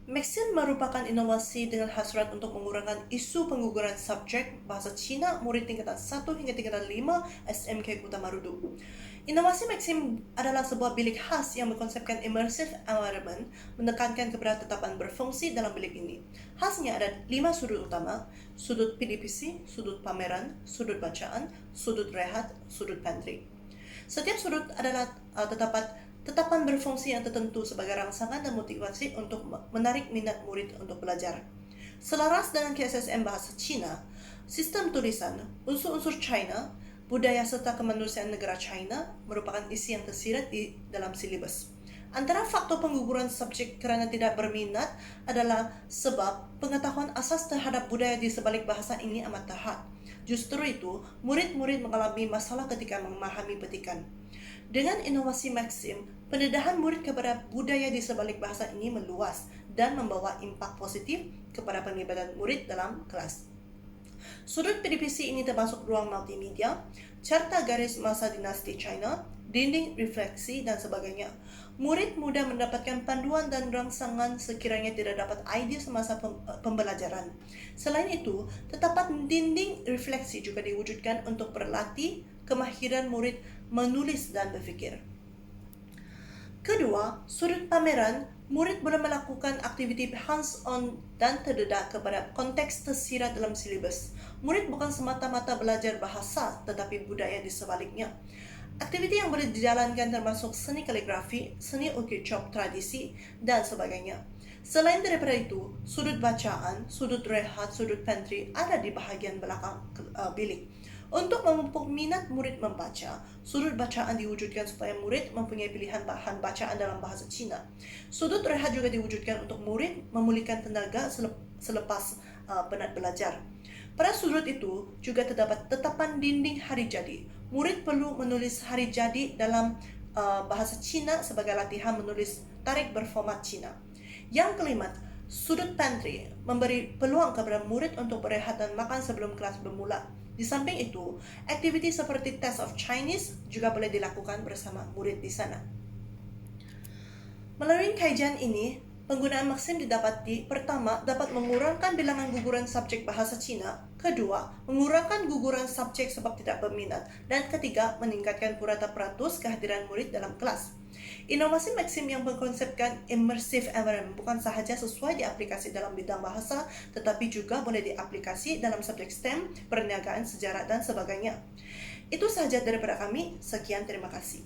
Maxim merupakan inovasi dengan hasrat untuk mengurangkan isu pengguguran subjek bahasa Cina murid tingkatan 1 hingga tingkatan 5 SMK Kota Marudu. Inovasi Maxim adalah sebuah bilik khas yang berkonsepkan immersive environment, menekankan kepada tetapan berfungsi dalam bilik ini. Khasnya ada 5 sudut utama: sudut PDPC, sudut pameran, sudut bacaan, sudut rehat, sudut pantry. Setiap sudut adalah tetapan berfungsi yang tertentu sebagai rangsangan dan motivasi untuk menarik minat murid untuk belajar. Selaras dengan KSSM Bahasa Cina, sistem tulisan, unsur-unsur China, budaya serta kemanusiaan negara China merupakan isi yang tersirat di dalam silibus. Antara faktor pengguguran subjek kerana tidak berminat adalah sebab pengetahuan asas terhadap budaya di sebalik bahasa ini amat terhad. Justru itu, murid-murid mengalami masalah ketika memahami petikan. Dengan inovasi Maxim, pendedahan murid kepada budaya di sebalik bahasa ini meluas dan membawa impak positif kepada penglibatan murid dalam kelas. Sudut PDPC ini termasuk ruang multimedia, carta garis masa dinasti China, dinding refleksi, dan sebagainya. Murid mudah mendapatkan panduan dan rangsangan sekiranya tidak dapat idea semasa pembelajaran. Selain itu, tetapan dinding refleksi juga diwujudkan untuk berlatih kemahiran murid menulis dan berfikir. Kedua, sudut pameran, murid boleh melakukan aktiviti hands-on dan terdedah kepada konteks tersirat dalam silibus. Murid bukan semata-mata belajar bahasa, tetapi budaya di sebaliknya. Aktiviti yang boleh dijalankan termasuk seni kaligrafi, seni ukir cop tradisi, dan sebagainya. Selain daripada itu, sudut bacaan, sudut rehat, sudut pantry ada di bahagian belakang bilik. Untuk memupuk minat murid membaca, sudut bacaan diwujudkan supaya murid mempunyai pilihan bahan bacaan dalam bahasa Cina. Sudut rehat juga diwujudkan untuk murid memulihkan tenaga selepas penat belajar. Pada sudut itu juga terdapat tetapan dinding hari jadi. Murid perlu menulis hari jadi dalam bahasa Cina sebagai latihan menulis tarik berformat Cina. Yang kelima, sudut pantry memberi peluang kepada murid untuk berehat dan makan sebelum kelas bermula. Di samping itu, aktiviti seperti Test of Chinese juga boleh dilakukan bersama murid di sana. Melalui kajian ini, penggunaan Maxim didapati: pertama, dapat mengurangkan bilangan guguran subjek bahasa Cina; kedua, mengurangkan guguran subjek sebab tidak berminat; dan ketiga, meningkatkan purata peratus kehadiran murid dalam kelas. Inovasi Maxim yang berkonsepkan immersive environment bukan sahaja sesuai diaplikasi dalam bidang bahasa, tetapi juga boleh diaplikasi dalam subjek STEM, perniagaan, sejarah, dan sebagainya. Itu sahaja daripada kami. Sekian, terima kasih.